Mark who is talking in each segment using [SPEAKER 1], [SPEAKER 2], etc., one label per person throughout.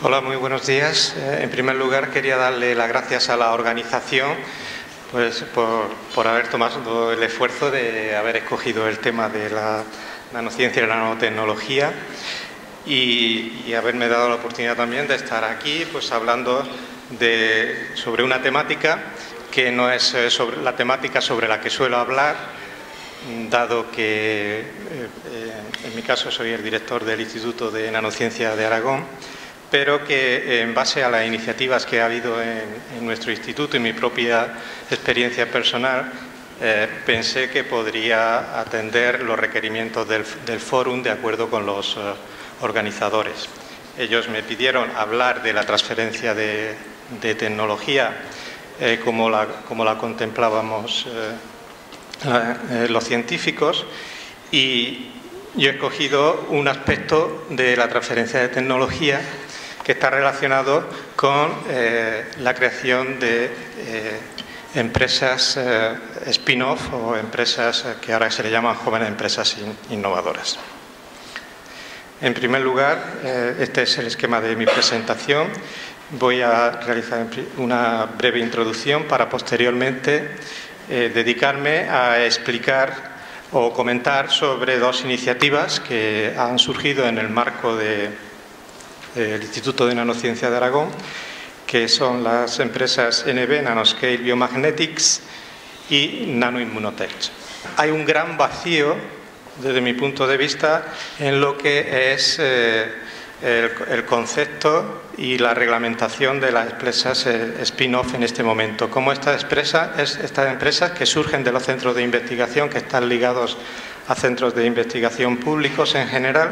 [SPEAKER 1] Hola, muy buenos días. En primer lugar, quería darle las gracias a la organización por haber tomado el esfuerzo de haber escogido el tema de la nanociencia y la nanotecnología y haberme dado la oportunidad también de estar aquí hablando sobre una temática que no es la temática sobre la que suelo hablar, dado que en mi caso soy el director del Instituto de Nanociencia de Aragón, pero que en base a las iniciativas que ha habido en nuestro instituto y mi propia experiencia personal, pensé que podría atender los requerimientos del fórum de acuerdo con los organizadores. Ellos me pidieron hablar de la transferencia de tecnología como la contemplábamos los científicos, y yo he escogido un aspecto de la transferencia de tecnología que está relacionado con la creación de empresas spin-off o empresas que ahora se le llaman jóvenes empresas innovadoras. En primer lugar, este es el esquema de mi presentación. Voy a realizar una breve introducción para posteriormente dedicarme a explicar o comentar sobre dos iniciativas que han surgido en el marco del Instituto de Nanociencia de Aragón, que son las empresas NB, Nanoscale Biomagnetics y Nanoimmunotech. Hay un gran vacío, desde mi punto de vista, en lo que es el concepto y la reglamentación de las empresas spin-off en este momento. Como estas empresas que surgen de los centros de investigación, que están ligados a centros de investigación públicos en general,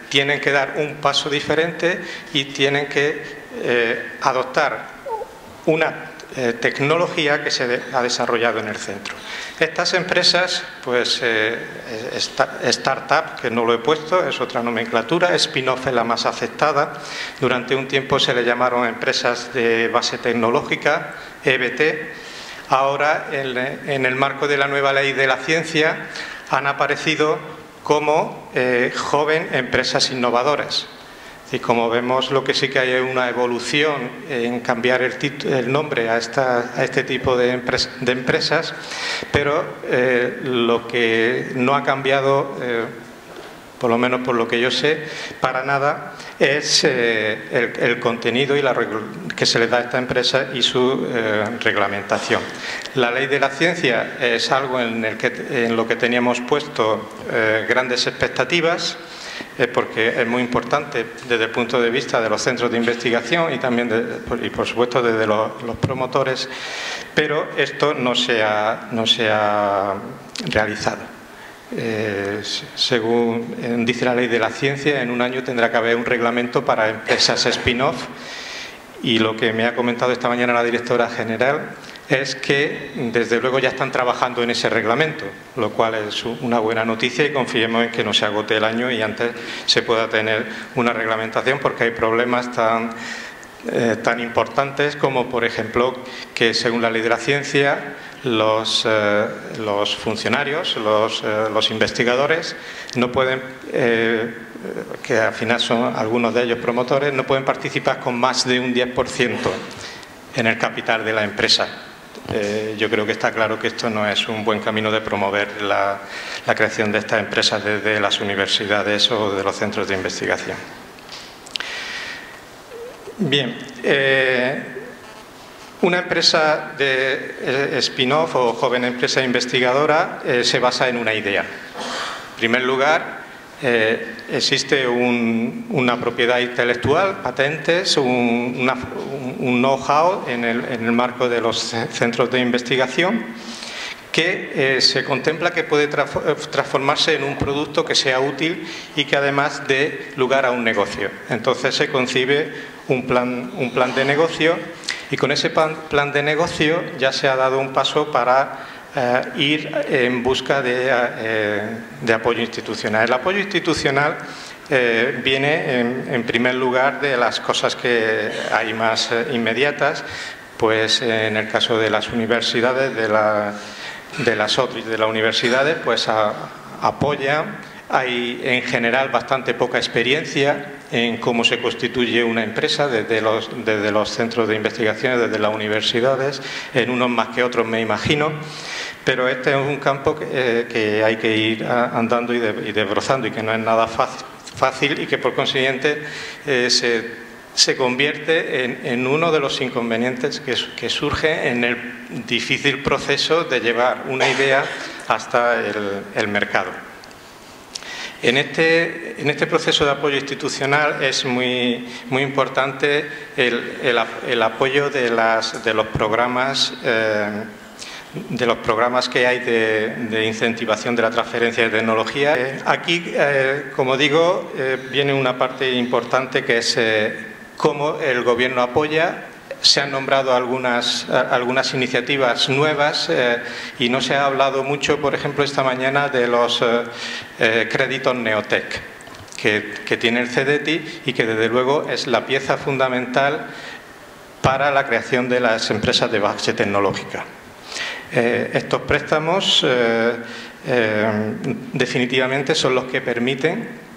[SPEAKER 1] tienen que dar un paso diferente y tienen que adoptar una tecnología que se ha desarrollado en el centro. Estas empresas, startup, que no lo he puesto, es otra nomenclatura, spin-off es la más aceptada. Durante un tiempo se le llamaron empresas de base tecnológica, EBT. Ahora, en el marco de la nueva ley de la ciencia, han aparecido como joven empresas innovadoras. Y como vemos, lo que sí que hay es una evolución en cambiar el nombre a este tipo de empresas, pero lo que no ha cambiado, por lo menos por lo que yo sé, para nada, es el contenido y que se le da a esta empresa y su reglamentación. La ley de la ciencia es algo en lo que teníamos puesto grandes expectativas, porque es muy importante desde el punto de vista de los centros de investigación y también, y por supuesto, desde los promotores, pero esto no se ha realizado. Según dice la ley de la ciencia, en un año tendrá que haber un reglamento para empresas spin-off, y lo que me ha comentado esta mañana la directora general es que desde luego ya están trabajando en ese reglamento, lo cual es una buena noticia, y confiemos en que no se agote el año y antes se pueda tener una reglamentación, porque hay problemas tan importantes como, por ejemplo, que según la ley de la ciencia los funcionarios, los investigadores no pueden, que al final son algunos de ellos promotores, no pueden participar con más de un 10% en el capital de la empresa. Yo creo que está claro que esto no es un buen camino de promover la creación de estas empresas desde las universidades o de los centros de investigación. Bien, una empresa de spin-off o joven empresa investigadora se basa en una idea. En primer lugar, existe una propiedad intelectual, patentes, un know-how en el marco de los centros de investigación, que se contempla que puede transformarse en un producto que sea útil y que además dé lugar a un negocio. Entonces se concibe un plan de negocio, y con ese plan de negocio ya se ha dado un paso para ir en busca de apoyo institucional. El apoyo institucional viene en primer lugar de las cosas que hay más inmediatas, pues en el caso de las universidades, de las OTRIs de las universidades, pues apoyan. Hay en general bastante poca experiencia en cómo se constituye una empresa desde los centros de investigación, desde las universidades, en unos más que otros me imagino, pero este es un campo que hay que ir andando y desbrozando y que no es nada fácil y que por consiguiente se convierte en uno de los inconvenientes que surge en el difícil proceso de llevar una idea hasta el mercado. En este proceso de apoyo institucional es muy importante el apoyo de los programas que hay de incentivación de la transferencia de tecnología. Aquí, como digo, viene una parte importante que es cómo el Gobierno apoya. Se han nombrado algunas iniciativas nuevas y no se ha hablado mucho, por ejemplo, esta mañana de los créditos Neotec que tiene el CDTI y que desde luego es la pieza fundamental para la creación de las empresas de base tecnológica. Estos préstamos definitivamente son los que permiten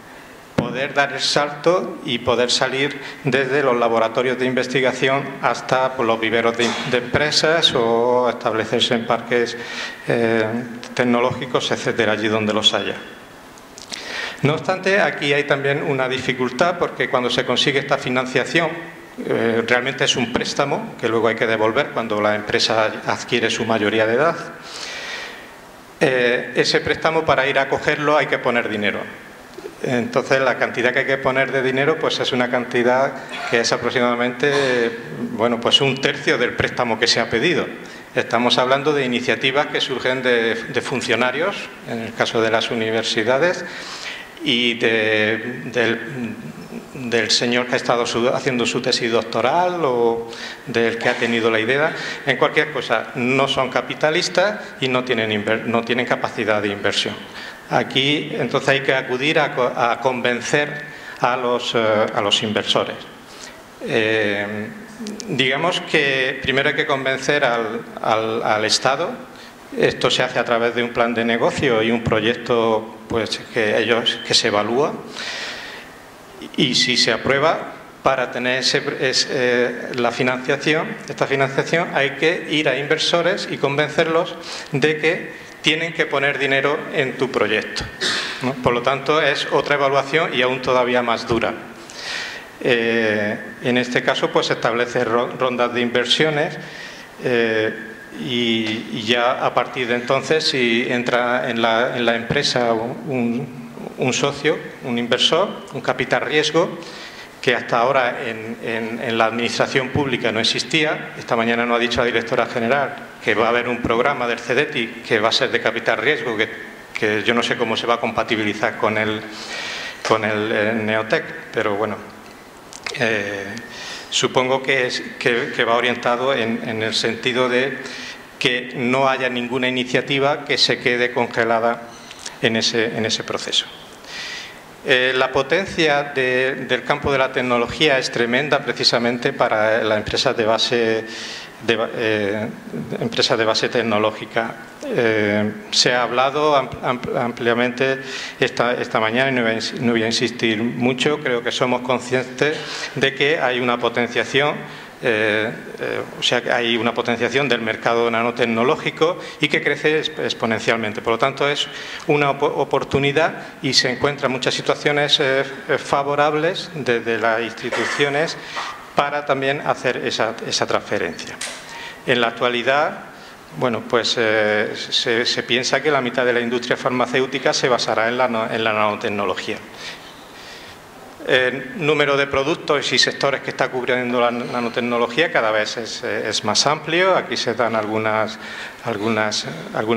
[SPEAKER 1] poder dar el salto y poder salir desde los laboratorios de investigación hasta los viveros de empresas o establecerse en parques tecnológicos, etcétera, allí donde los haya. No obstante, aquí hay también una dificultad porque cuando se consigue esta financiación, realmente es un préstamo que luego hay que devolver cuando la empresa adquiere su mayoría de edad. Ese préstamo, para ir a cogerlo, hay que poner dinero. Entonces, la cantidad que hay que poner de dinero pues es una cantidad que es aproximadamente pues un tercio del préstamo que se ha pedido. Estamos hablando de iniciativas que surgen de funcionarios, en el caso de las universidades, y del señor que ha estado haciendo su tesis doctoral o del que ha tenido la idea. En cualquier cosa, no son capitalistas y no tienen capacidad de inversión. Aquí, entonces, hay que acudir a convencer a los inversores. Digamos que primero hay que convencer al Estado. Esto se hace a través de un plan de negocio y un proyecto que se evalúa. Y si se aprueba, para tener esta financiación, hay que ir a inversores y convencerlos de que tienen que poner dinero en tu proyecto, ¿no? Por lo tanto, es otra evaluación y aún todavía más dura. En este caso, pues establece rondas de inversiones y ya a partir de entonces, si entra en la empresa un socio, un inversor, un capital riesgo, que hasta ahora en la administración pública no existía. Esta mañana nos ha dicho la directora general que va a haber un programa del CDTI que va a ser de capital riesgo, que yo no sé cómo se va a compatibilizar con el Neotec, pero bueno, supongo que va orientado en el sentido de que no haya ninguna iniciativa que se quede congelada en ese proceso. La potencia del campo de la tecnología es tremenda precisamente para las empresas de base tecnológica. Se ha hablado ampliamente esta mañana y no voy a insistir mucho. Creo que somos conscientes de que hay una potenciación. Hay una potenciación del mercado nanotecnológico y que crece exponencialmente. Por lo tanto, es una oportunidad y se encuentran muchas situaciones favorables desde las instituciones para también hacer esa transferencia. En la actualidad, se piensa que la mitad de la industria farmacéutica se basará en la nanotecnología. El número de productos y sectores que está cubriendo la nanotecnología cada vez es más amplio. Aquí se dan alguna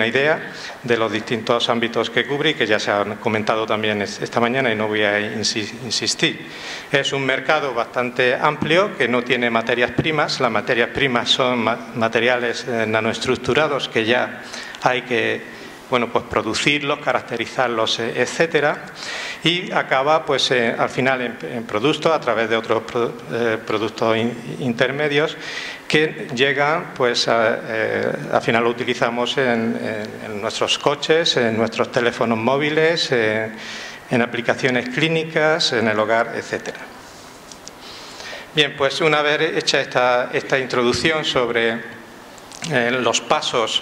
[SPEAKER 1] idea de los distintos ámbitos que cubre y que ya se han comentado también esta mañana y no voy a insistir. Es un mercado bastante amplio que no tiene materias primas. Las materias primas son materiales nanoestructurados que ya hay que producirlos, caracterizarlos, etcétera, y acaba al final en productos a través de otros productos intermedios que llegan, al final lo utilizamos en nuestros coches, en nuestros teléfonos móviles, en aplicaciones clínicas, en el hogar, etcétera. Bien, pues una vez hecha esta introducción sobre los pasos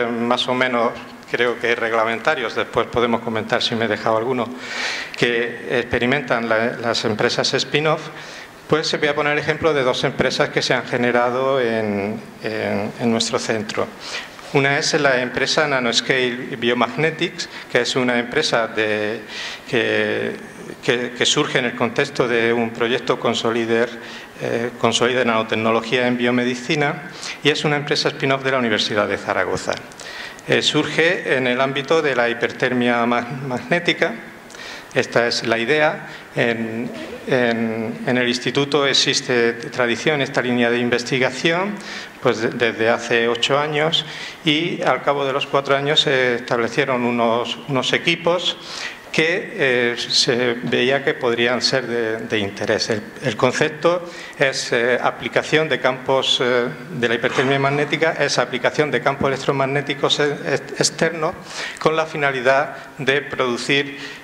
[SPEAKER 1] más o menos, creo que reglamentarios, después podemos comentar si me he dejado alguno, que experimentan las empresas spin-off, pues se voy a poner el ejemplo de dos empresas que se han generado en nuestro centro. Una es la empresa Nanoscale Biomagnetics, que es una empresa que surge en el contexto de un proyecto Consolider Nanotecnología en Biomedicina, y es una empresa spin-off de la Universidad de Zaragoza. Surge en el ámbito de la hipertermia magnética. Esta es la idea. En el instituto existe tradición esta línea de investigación pues desde hace 8 años, y al cabo de los 4 años se establecieron unos equipos que se veía que podrían ser de interés. El concepto es aplicación de campos de la hipertermia magnética, es aplicación de campos electromagnéticos externos con la finalidad de producir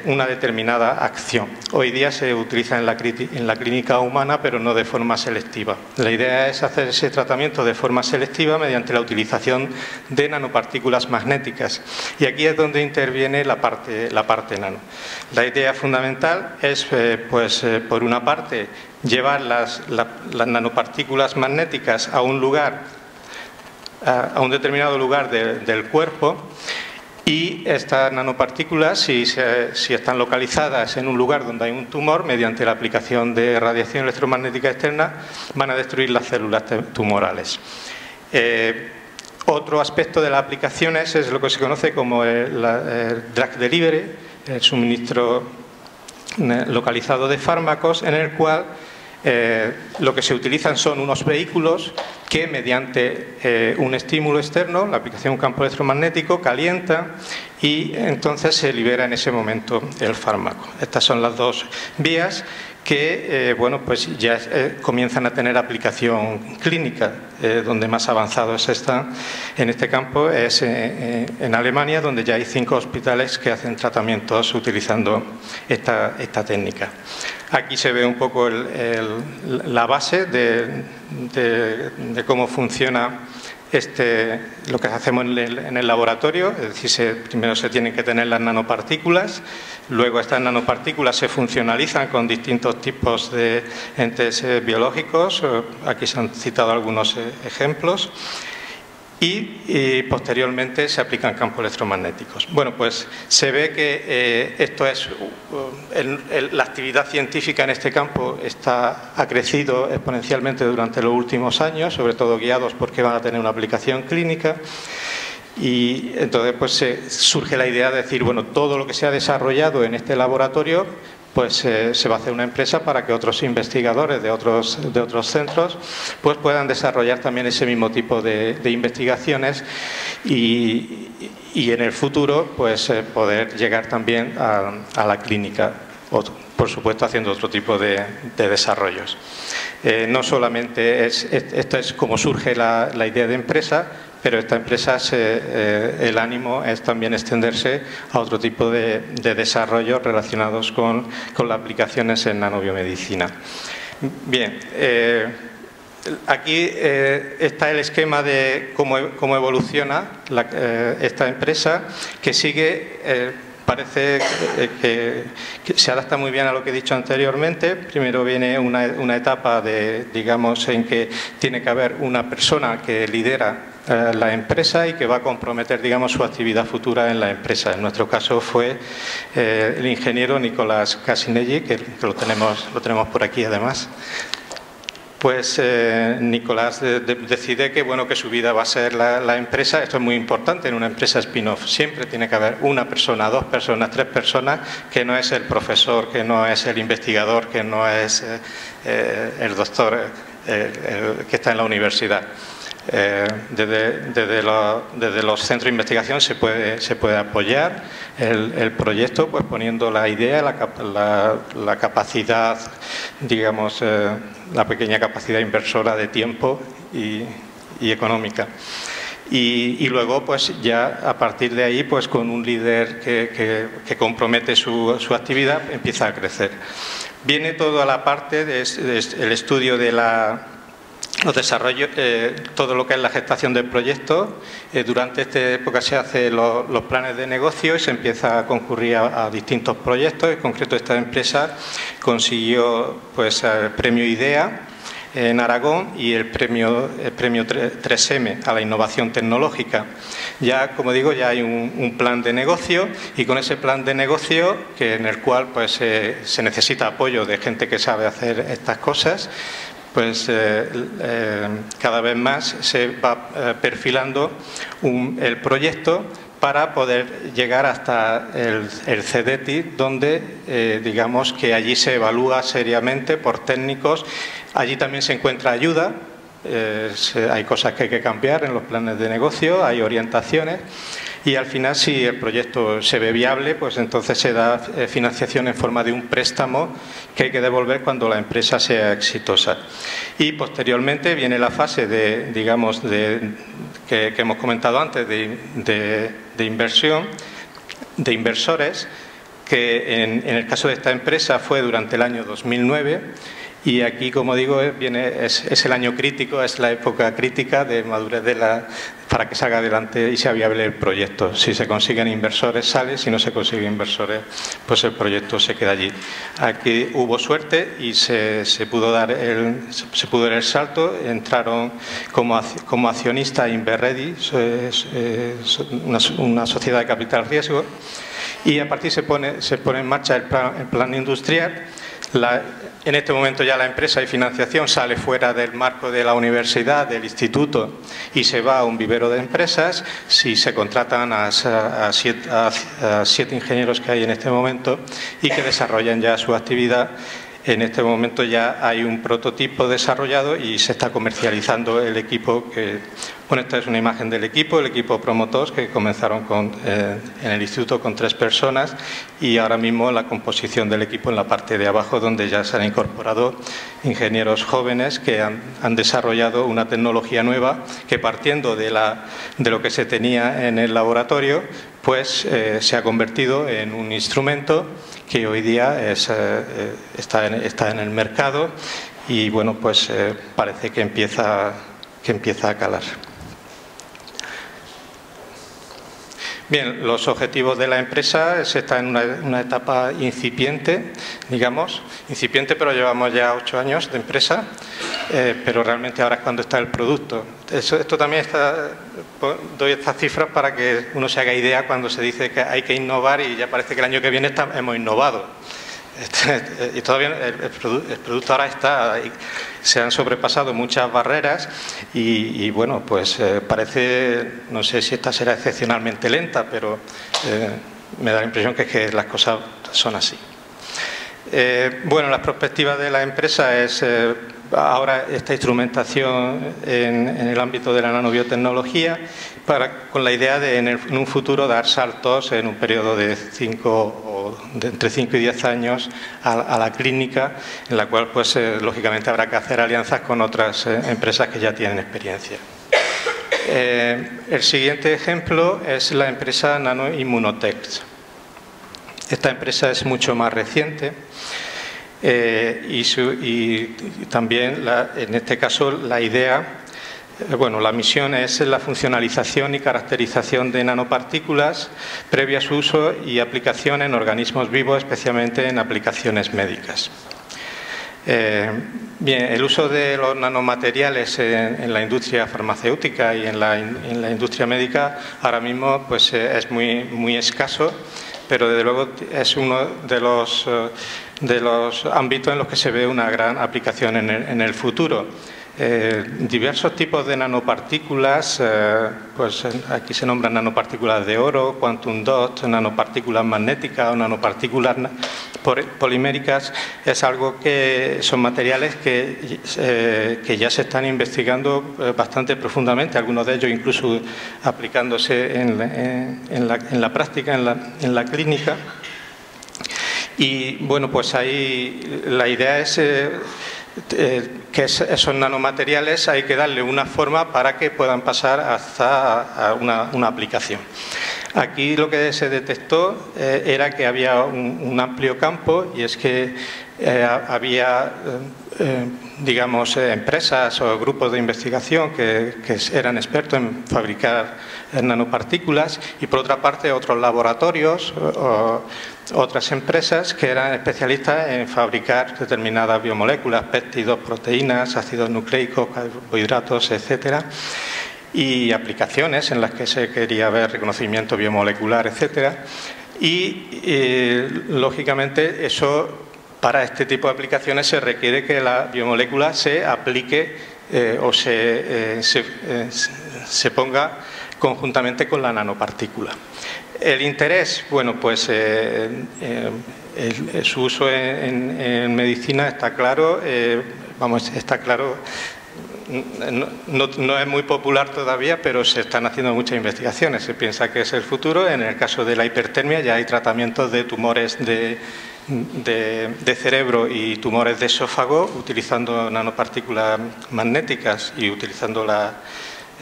[SPEAKER 1] una determinada acción. Hoy día se utiliza en la clínica humana, pero no de forma selectiva. La idea es hacer ese tratamiento de forma selectiva mediante la utilización de nanopartículas magnéticas. Y aquí es donde interviene la parte nano. La idea fundamental es, por una parte, llevar las nanopartículas magnéticas a un lugar, a un determinado lugar del cuerpo. Y estas nanopartículas, si están localizadas en un lugar donde hay un tumor, mediante la aplicación de radiación electromagnética externa, van a destruir las células tumorales. Otro aspecto de las aplicaciones es lo que se conoce como el drug delivery, el suministro localizado de fármacos, en el cual lo que se utilizan son unos vehículos que mediante un estímulo externo, la aplicación de un campo electromagnético, calienta y entonces se libera en ese momento el fármaco. Estas son las dos vías que pues ya comienzan a tener aplicación clínica. Donde más avanzados están en este campo es en Alemania, donde ya hay 5 hospitales que hacen tratamientos utilizando esta técnica. Aquí se ve un poco la base de cómo funciona lo que hacemos en el laboratorio. Es decir, primero se tienen que tener las nanopartículas, luego estas nanopartículas se funcionalizan con distintos tipos de entes biológicos. Aquí se han citado algunos ejemplos. Y posteriormente se aplican campos electromagnéticos. Bueno, pues se ve que esto es la actividad científica en este campo ha crecido exponencialmente durante los últimos años, sobre todo guiados porque van a tener una aplicación clínica. Y entonces pues surge la idea de decir, bueno, todo lo que se ha desarrollado en este laboratorio pues se va a hacer una empresa para que otros investigadores de otros centros pues puedan desarrollar también ese mismo tipo de investigaciones y en el futuro pues poder llegar también a la clínica, por supuesto haciendo otro tipo de desarrollos. No solamente esto es como surge la idea de empresa, pero esta empresa, el ánimo es también extenderse a otro tipo de desarrollos relacionados con las aplicaciones en nanobiomedicina. Bien, aquí está el esquema de cómo evoluciona esta empresa, que sigue... Parece que se adapta muy bien a lo que he dicho anteriormente. Primero viene una etapa digamos, en que tiene que haber una persona que lidera la empresa y que va a comprometer, digamos, su actividad futura en la empresa. En nuestro caso fue el ingeniero Nicolás Casinelli, que lo tenemos por aquí además. Pues Nicolás decide que su vida va a ser la empresa. Esto es muy importante en una empresa spin-off. Siempre tiene que haber una persona, 2 personas, 3 personas, que no es el profesor, que no es el investigador, que no es el doctor que está en la universidad. Desde los centros de investigación se puede apoyar el proyecto, pues poniendo la idea, la capacidad, digamos, la pequeña capacidad inversora de tiempo y económica. y luego pues ya a partir de ahí pues con un líder que compromete su actividad empieza a crecer. Viene toda la parte del estudio de los desarrollos, todo lo que es la gestación del proyecto. Durante esta época se hacen los planes de negocio y se empieza a concurrir a distintos proyectos. En concreto, esta empresa consiguió pues el premio IDEA en Aragón y el premio 3M a la innovación tecnológica. Ya, como digo, ya hay un plan de negocio, y con ese plan de negocio, en el cual pues se necesita apoyo de gente que sabe hacer estas cosas, pues cada vez más se va perfilando el proyecto para poder llegar hasta el CEDETI, donde digamos que allí se evalúa seriamente por técnicos. Allí también se encuentra ayuda, hay cosas que hay que cambiar en los planes de negocio, hay orientaciones, y al final, si el proyecto se ve viable, pues entonces se da financiación en forma de un préstamo que hay que devolver cuando la empresa sea exitosa. Y posteriormente viene la fase de, digamos, que hemos comentado antes, de inversión, de inversores, que en el caso de esta empresa fue durante el año 2009. Y aquí, como digo, es el año crítico, es la época crítica de madurez para que salga adelante y sea viable el proyecto. Si se consiguen inversores, sale; si no se consiguen inversores, pues el proyecto se queda allí. Aquí hubo suerte y se pudo dar el salto. Entraron como accionista Inverready, una sociedad de capital riesgo, y a partir se pone en marcha el plan industrial. En este momento ya la empresa y financiación sale fuera del marco de la universidad, del instituto, y se va a un vivero de empresas. Si se contratan a 7 ingenieros que hay en este momento y que desarrollan ya su actividad. En este momento ya hay un prototipo desarrollado y se está comercializando el equipo. Bueno, esta es una imagen del equipo, el equipo promotor, que comenzaron en el instituto con 3 personas, y ahora mismo la composición del equipo en la parte de abajo, donde ya se han incorporado ingenieros jóvenes que han desarrollado una tecnología nueva que, partiendo de lo que se tenía en el laboratorio, pues se ha convertido en un instrumento que hoy día está en el mercado, y bueno, pues parece que empieza a calar. Bien, los objetivos de la empresa está en una etapa incipiente, digamos, pero llevamos ya 8 años de empresa, pero realmente ahora es cuando está el producto. Esto también doy estas cifras para que uno se haga idea cuando se dice que hay que innovar, y ya parece que el año que viene hemos innovado. Y todavía el producto ahora está, se han sobrepasado muchas barreras, y bueno, pues parece, no sé si esta será excepcionalmente lenta, pero me da la impresión que las cosas son así. Bueno, las perspectivas de la empresa es ahora esta instrumentación en el ámbito de la nanobiotecnología, con la idea de en un futuro dar saltos en un periodo de entre 5 y 10 años a la clínica, en la cual pues lógicamente habrá que hacer alianzas con otras empresas que ya tienen experiencia. El siguiente ejemplo es la empresa Nanoimmunotec. Esta empresa es mucho más reciente. Y también, en este caso, la idea, la misión es la funcionalización y caracterización de nanopartículas previa a su uso y aplicación en organismos vivos, especialmente en aplicaciones médicas. Bien, el uso de los nanomateriales en la industria farmacéutica y en la industria médica ahora mismo pues, es muy escaso, pero desde luego es uno de los ámbitos en los que se ve una gran aplicación en el futuro. Diversos tipos de nanopartículas, pues aquí se nombran nanopartículas de oro, quantum dot, nanopartículas magnéticas o nanopartículas poliméricas. Es algo que son materiales que ya se están investigando bastante profundamente, algunos de ellos incluso aplicándose en la práctica, en la clínica. Y bueno, pues ahí la idea es que esos nanomateriales hay que darle una forma para que puedan pasar hasta una aplicación. Aquí lo que se detectó era que había un amplio campo, y es que había digamos, empresas o grupos de investigación que eran expertos en fabricar nanopartículas, y por otra parte otros laboratorios o otras empresas que eran especialistas en fabricar determinadas biomoléculas, péptidos, proteínas, ácidos nucleicos, carbohidratos, etcétera, y aplicaciones en las que se quería ver reconocimiento biomolecular, etcétera. Y lógicamente eso, para este tipo de aplicaciones se requiere que la biomolécula se aplique o se ponga conjuntamente con la nanopartícula. El interés, bueno, pues su uso en medicina está claro, está claro. No es muy popular todavía, pero se están haciendo muchas investigaciones. Se piensa que es el futuro. En el caso de la hipertermia ya hay tratamientos de tumores de cerebro y tumores de esófago utilizando nanopartículas magnéticas y utilizando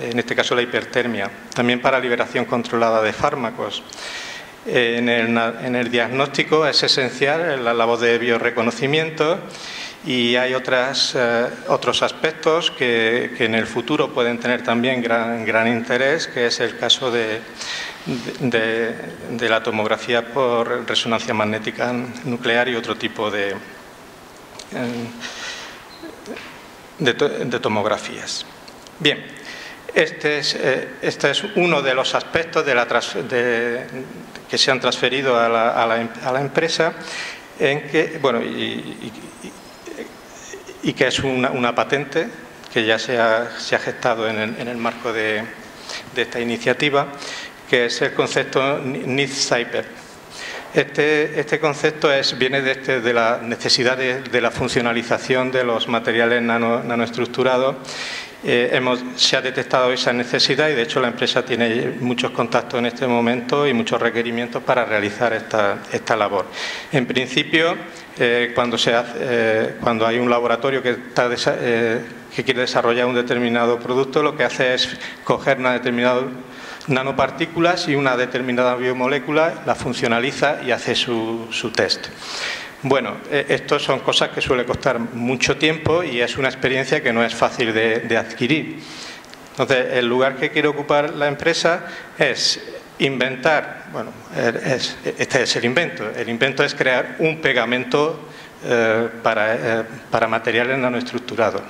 [SPEAKER 1] en este caso la hipertermia. También para liberación controlada de fármacos. En el diagnóstico es esencial la labor de bioreconocimiento. Y hay otros aspectos que en el futuro pueden tener también gran interés, que es el caso de la tomografía por resonancia magnética nuclear y otro tipo de tomografías. Bien, este es uno de los aspectos que se han transferido a la empresa, en que, bueno, y que es una patente que ya se ha gestado en el marco de esta iniciativa, que es el concepto NIF-CyPER. Este concepto viene de la necesidad de la funcionalización de los materiales nanoestructurados. Se ha detectado esa necesidad y, de hecho, la empresa tiene muchos contactos en este momento y muchos requerimientos para realizar esta labor. En principio, cuando hay un laboratorio que quiere desarrollar un determinado producto, lo que hace es coger una determinada nanopartículas y una determinada biomolécula, la funcionaliza y hace su test. Bueno, esto son cosas que suele costar mucho tiempo y es una experiencia que no es fácil de adquirir. Entonces, el lugar que quiere ocupar la empresa es inventar, bueno, este es el invento. El invento es crear un pegamento para materiales nanoestructurados.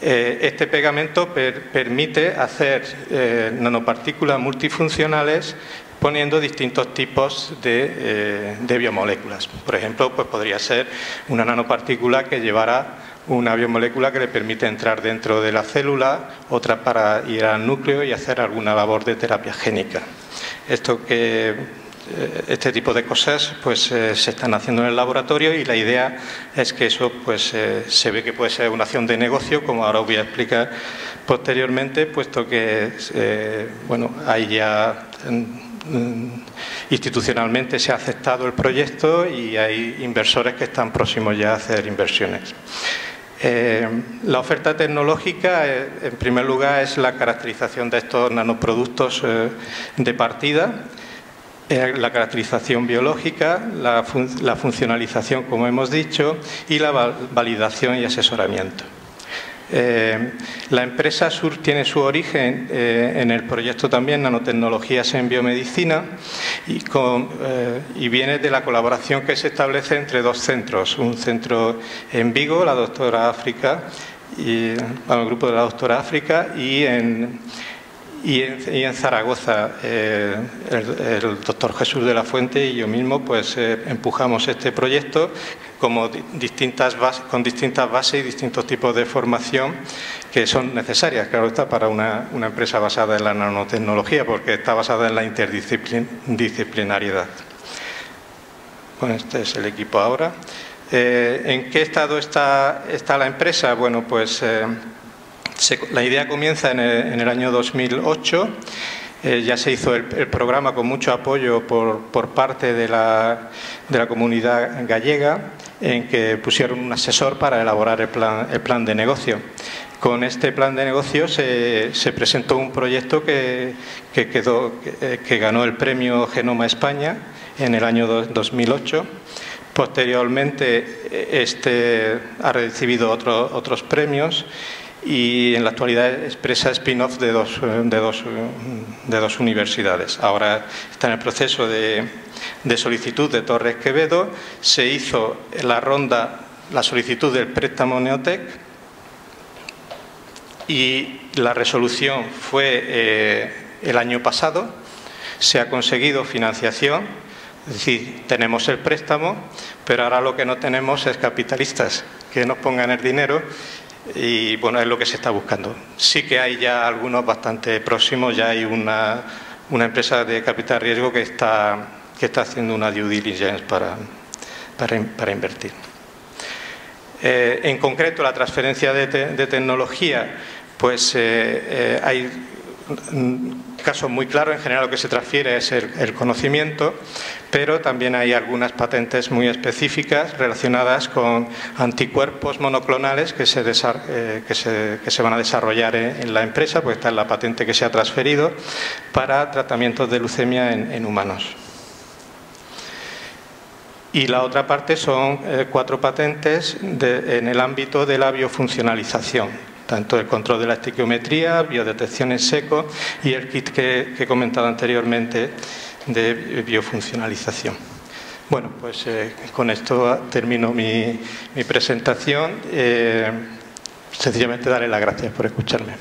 [SPEAKER 1] Este pegamento permite hacer nanopartículas multifuncionales poniendo distintos tipos de biomoléculas. Por ejemplo, pues podría ser una nanopartícula que llevara una biomolécula que le permite entrar dentro de la célula, otra para ir al núcleo y hacer alguna labor de terapia génica. Este tipo de cosas pues se están haciendo en el laboratorio, y la idea es que eso pues se ve que puede ser una acción de negocio, como ahora os voy a explicar posteriormente, puesto que bueno, hay ya institucionalmente se ha aceptado el proyecto y hay inversores que están próximos ya a hacer inversiones. La oferta tecnológica, en primer lugar, es la caracterización de estos nanoproductos de partida, la caracterización biológica, la funcionalización, como hemos dicho, y la validación y asesoramiento. La empresa tiene su origen en el proyecto también Nanotecnologías en Biomedicina y viene de la colaboración que se establece entre dos centros. Un centro en Vigo, la doctora África, el grupo de la doctora África, y en Zaragoza el doctor Jesús de la Fuente y yo mismo pues empujamos este proyecto con distintas bases y distintos tipos de formación que son necesarias, claro está, para una empresa basada en la nanotecnología, porque está basada en la interdisciplinariedad. Bueno, este es el equipo ahora. ¿En qué estado está la empresa? Bueno, pues la idea comienza en el año 2008. Ya se hizo el programa con mucho apoyo por parte de la comunidad gallega, en que pusieron un asesor para elaborar el plan de negocio. Con este plan de negocio se presentó un proyecto que ganó el premio Genoma España en el año 2008. Posteriormente ha recibido otros premios y en la actualidad expresa spin-off de dos universidades. Ahora está en el proceso de solicitud de Torres Quevedo. Se hizo la solicitud del préstamo Neotec y la resolución fue el año pasado. Se ha conseguido financiación. Es decir, tenemos el préstamo, pero ahora lo que no tenemos es capitalistas que nos pongan el dinero y, bueno, es lo que se está buscando. Sí que hay ya algunos bastante próximos, ya hay una empresa de capital riesgo que está haciendo una due diligence para invertir. En concreto, la transferencia de tecnología, pues hay casos muy claros. En general lo que se transfiere es el conocimiento, pero también hay algunas patentes muy específicas relacionadas con anticuerpos monoclonales que se van a desarrollar en la empresa, pues esta es la patente que se ha transferido para tratamientos de leucemia en humanos. Y la otra parte son 4 patentes en el ámbito de la biofuncionalización, tanto el control de la estequiometría, biodetección en seco y el kit que he comentado anteriormente de biofuncionalización. Bueno, pues con esto termino mi presentación. Sencillamente darle las gracias por escucharme.